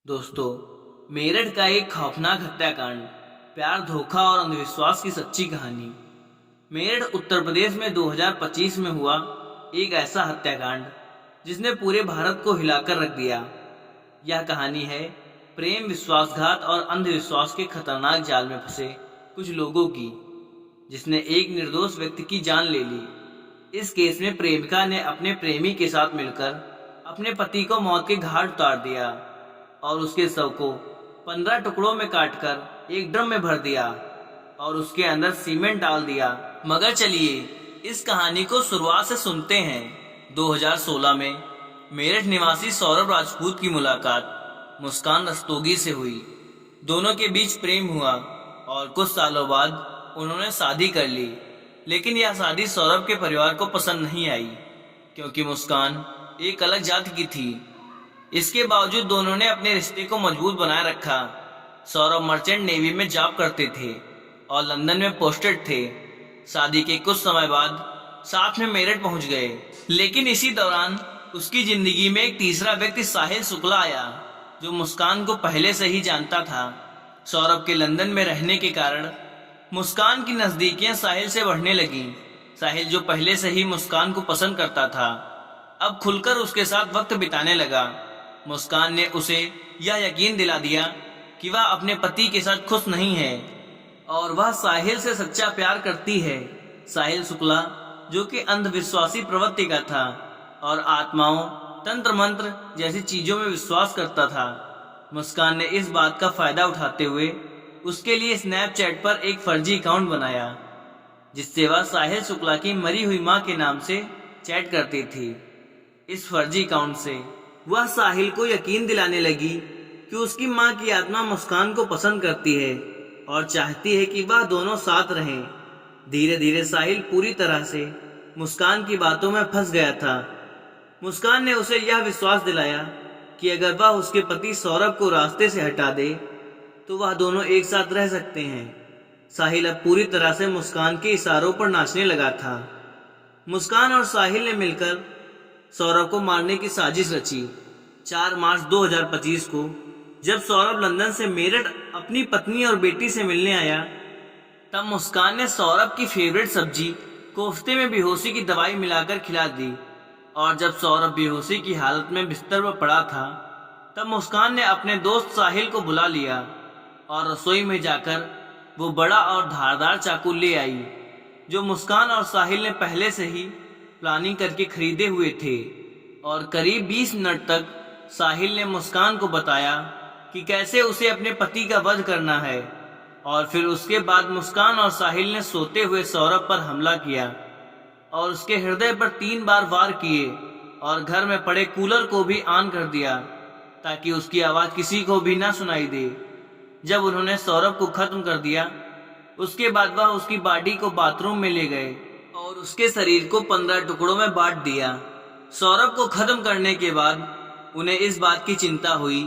दोस्तों, मेरठ का एक खौफनाक हत्याकांड, प्यार, धोखा और अंधविश्वास की सच्ची कहानी। मेरठ उत्तर प्रदेश में 2025 में हुआ एक ऐसा हत्याकांड जिसने पूरे भारत को हिलाकर रख दिया। यह कहानी है प्रेम, विश्वासघात और अंधविश्वास के खतरनाक जाल में फंसे कुछ लोगों की, जिसने एक निर्दोष व्यक्ति की जान ले ली। इस केस में प्रेमिका ने अपने प्रेमी के साथ मिलकर अपने पति को मौत के घाट उतार दिया और उसके शव को 15 टुकड़ों में काटकर एक ड्रम में भर दिया और उसके अंदर सीमेंट डाल दिया। मगर चलिए इस कहानी को शुरुआत से सुनते हैं। 2016 में मेरठ निवासी सौरभ राजपूत की मुलाकात मुस्कान रस्तोगी से हुई। दोनों के बीच प्रेम हुआ और कुछ सालों बाद उन्होंने शादी कर ली। लेकिन यह शादी सौरभ के परिवार को पसंद नहीं आई, क्योंकि मुस्कान एक अलग जाति की थी। इसके बावजूद दोनों ने अपने रिश्ते को मजबूत बनाए रखा। सौरभ मर्चेंट नेवी में जॉब करते थे और लंदन में पोस्टेड थे। शादी के कुछ समय बाद साथ में मेरठ पहुंच गए। लेकिन इसी दौरान उसकी जिंदगी में एक तीसरा व्यक्ति साहिल शुक्ला आया, जो मुस्कान को पहले से ही जानता था। सौरभ के लंदन में रहने के कारण मुस्कान की नजदीकियां साहिल से बढ़ने लगी। साहिल, जो पहले से ही मुस्कान को पसंद करता था, अब खुलकर उसके साथ वक्त बिताने लगा। मुस्कान ने उसे यह यकीन दिला दिया कि वह अपने पति के साथ खुश नहीं है और वह साहिल से सच्चा प्यार करती है। साहिल शुक्ला, जो कि अंधविश्वासी प्रवृत्ति का था और आत्माओं, तंत्र मंत्र जैसी चीजों में विश्वास करता था। मुस्कान ने इस बात का फायदा उठाते हुए उसके लिए स्नैपचैट पर एक फर्जी अकाउंट बनाया, जिससे वह साहिल शुक्ला की मरी हुई मां के नाम से चैट करती थी। इस फर्जी अकाउंट से वह साहिल को यकीन दिलाने लगी कि उसकी मां की आत्मा मुस्कान को पसंद करती है और चाहती है कि वह दोनों साथ रहें। धीरे धीरे साहिल पूरी तरह से मुस्कान की बातों में फंस गया था। मुस्कान ने उसे यह विश्वास दिलाया कि अगर वह उसके पति सौरभ को रास्ते से हटा दे तो वह दोनों एक साथ रह सकते हैं। साहिल अब पूरी तरह से मुस्कान के इशारों पर नाचने लगा था। मुस्कान और साहिल ने मिलकर सौरभ को मारने की साजिश रची। 4 मार्च 2025 को जब सौरभ लंदन से मेरठ अपनी पत्नी और बेटी से मिलने आया, तब मुस्कान ने सौरभ की फेवरेट सब्जी कोफ्ते में बेहोशी की दवाई मिलाकर खिला दी। और जब सौरभ बेहोशी की हालत में बिस्तर पर पड़ा था, तब मुस्कान ने अपने दोस्त साहिल को बुला लिया और रसोई में जाकर वो बड़ा और धारदार चाकू ले आई, जो मुस्कान और साहिल ने पहले से ही प्लानिंग करके खरीदे हुए थे। और करीब 20 मिनट तक साहिल ने मुस्कान को बताया कि कैसे उसे अपने पति का वध करना है। और फिर उसके बाद मुस्कान और साहिल ने सोते हुए सौरभ पर हमला किया और उसके हृदय पर 3 बार वार किए और घर में पड़े कूलर को भी ऑन कर दिया ताकि उसकी आवाज किसी को भी ना सुनाई दे। जब उन्होंने सौरभ को खत्म कर दिया, उसके बाद वह उसकी बॉडी को बाथरूम में ले गए और उसके शरीर को 15 टुकड़ों में बांट दिया। सौरभ को खत्म करने के बाद उन्हें इस बात की चिंता हुई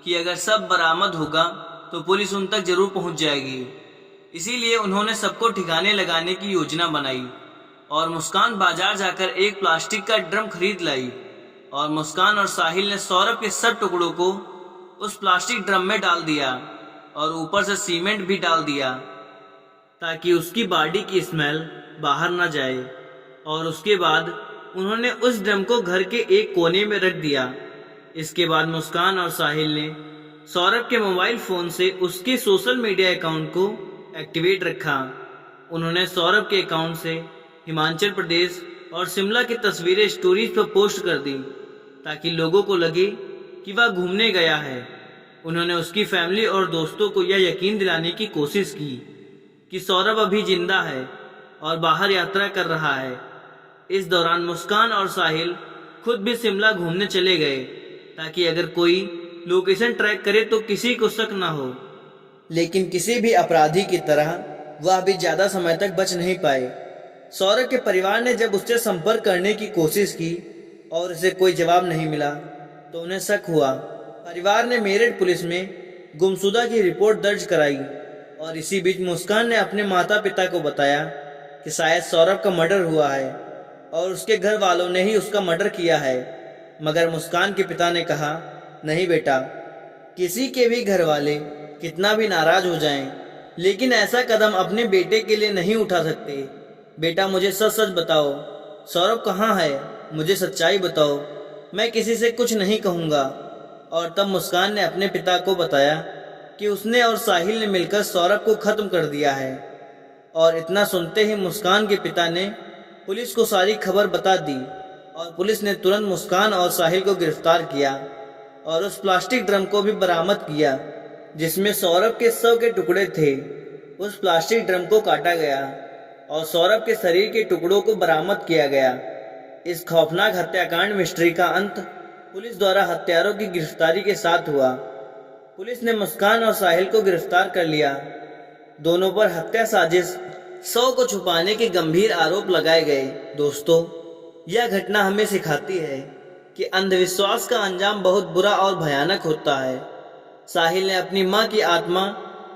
कि अगर सब बरामद होगा तो पुलिस उन तक जरूर पहुंच जाएगी। इसीलिए उन्होंने सबको ठिकाने लगाने की योजना बनाई और मुस्कान बाजार जाकर एक प्लास्टिक का ड्रम खरीद लाई और मुस्कान और साहिल ने सौरभ के सब टुकड़ों को उस प्लास्टिक ड्रम में डाल दिया और ऊपर से सीमेंट भी डाल दिया ताकि उसकी बॉडी की स्मेल बाहर न जाए। और उसके बाद उन्होंने उस ड्रम को घर के एक कोने में रख दिया। इसके बाद मुस्कान और साहिल ने सौरभ के मोबाइल फोन से उसके सोशल मीडिया अकाउंट को एक्टिवेट रखा। उन्होंने सौरभ के अकाउंट से हिमाचल प्रदेश और शिमला की तस्वीरें स्टोरीज पर पोस्ट कर दी ताकि लोगों को लगे कि वह घूमने गया है। उन्होंने उसकी फैमिली और दोस्तों को यह यकीन दिलाने की कोशिश की कि सौरभ अभी जिंदा है और बाहर यात्रा कर रहा है। इस दौरान मुस्कान और साहिल खुद भी शिमला घूमने चले गए ताकि अगर कोई लोकेशन ट्रैक करे तो किसी को शक ना हो। लेकिन किसी भी अपराधी की तरह वह भी ज्यादा समय तक बच नहीं पाए। सौरभ के परिवार ने जब उससे संपर्क करने की कोशिश की और उसे कोई जवाब नहीं मिला तो उन्हें शक हुआ। परिवार ने मेरठ पुलिस में गुमशुदा की रिपोर्ट दर्ज कराई और इसी बीच मुस्कान ने अपने माता पिता को बताया कि शायद सौरभ का मर्डर हुआ है और उसके घर वालों ने ही उसका मर्डर किया है। मगर मुस्कान के पिता ने कहा, नहीं बेटा, किसी के भी घर वाले कितना भी नाराज हो जाएं, लेकिन ऐसा कदम अपने बेटे के लिए नहीं उठा सकते। बेटा, मुझे सच सच बताओ, सौरभ कहाँ है? मुझे सच्चाई बताओ, मैं किसी से कुछ नहीं कहूँगा। और तब मुस्कान ने अपने पिता को बताया कि उसने और साहिल ने मिलकर सौरभ को खत्म कर दिया है। और इतना सुनते ही मुस्कान के पिता ने पुलिस को सारी खबर बता दी और पुलिस ने तुरंत मुस्कान और साहिल को गिरफ्तार किया और उस प्लास्टिक ड्रम को भी बरामद किया जिसमें सौरभ के शव के टुकड़े थे। उस प्लास्टिक ड्रम को काटा गया और सौरभ के शरीर के टुकड़ों को बरामद किया गया। इस खौफनाक हत्याकांड मिस्ट्री का अंत पुलिस द्वारा हत्यारों की गिरफ्तारी के साथ हुआ। पुलिस ने मुस्कान और साहिल को गिरफ्तार कर लिया। दोनों पर हत्या साजिश, शव को छुपाने के गंभीर आरोप लगाए गए। दोस्तों, यह घटना हमें सिखाती है कि अंधविश्वास का अंजाम बहुत बुरा और भयानक होता है। साहिल ने अपनी मां की आत्मा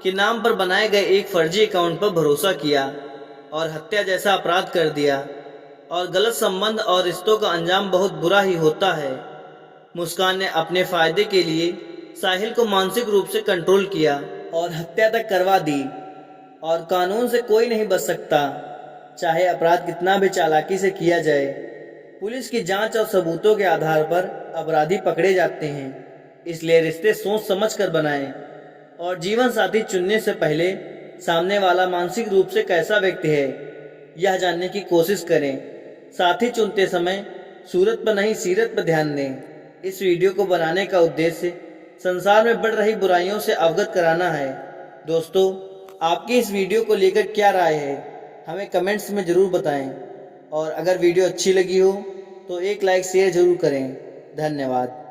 के नाम पर बनाए गए एक फर्जी अकाउंट पर भरोसा किया और हत्या जैसा अपराध कर दिया। और गलत संबंध और रिश्तों का अंजाम बहुत बुरा ही होता है। मुस्कान ने अपने फायदे के लिए साहिल को मानसिक रूप से कंट्रोल किया और हत्या तक करवा दी। और कानून से कोई नहीं बच सकता, चाहे अपराध कितना भी चालाकी से किया जाए। पुलिस की जांच और सबूतों के आधार पर अपराधी पकड़े जाते हैं। इसलिए रिश्ते सोच समझ कर बनाएं और जीवन साथी चुनने से पहले सामने वाला मानसिक रूप से कैसा व्यक्ति है यह जानने की कोशिश करें। साथी चुनते समय सूरत पर नहीं, सीरत पर ध्यान दें। इस वीडियो को बनाने का उद्देश्य संसार में बढ़ रही बुराइयों से अवगत कराना है। दोस्तों, आपकी इस वीडियो को लेकर क्या राय है, हमें कमेंट्स में ज़रूर बताएं। और अगर वीडियो अच्छी लगी हो तो एक लाइक शेयर ज़रूर करें। धन्यवाद।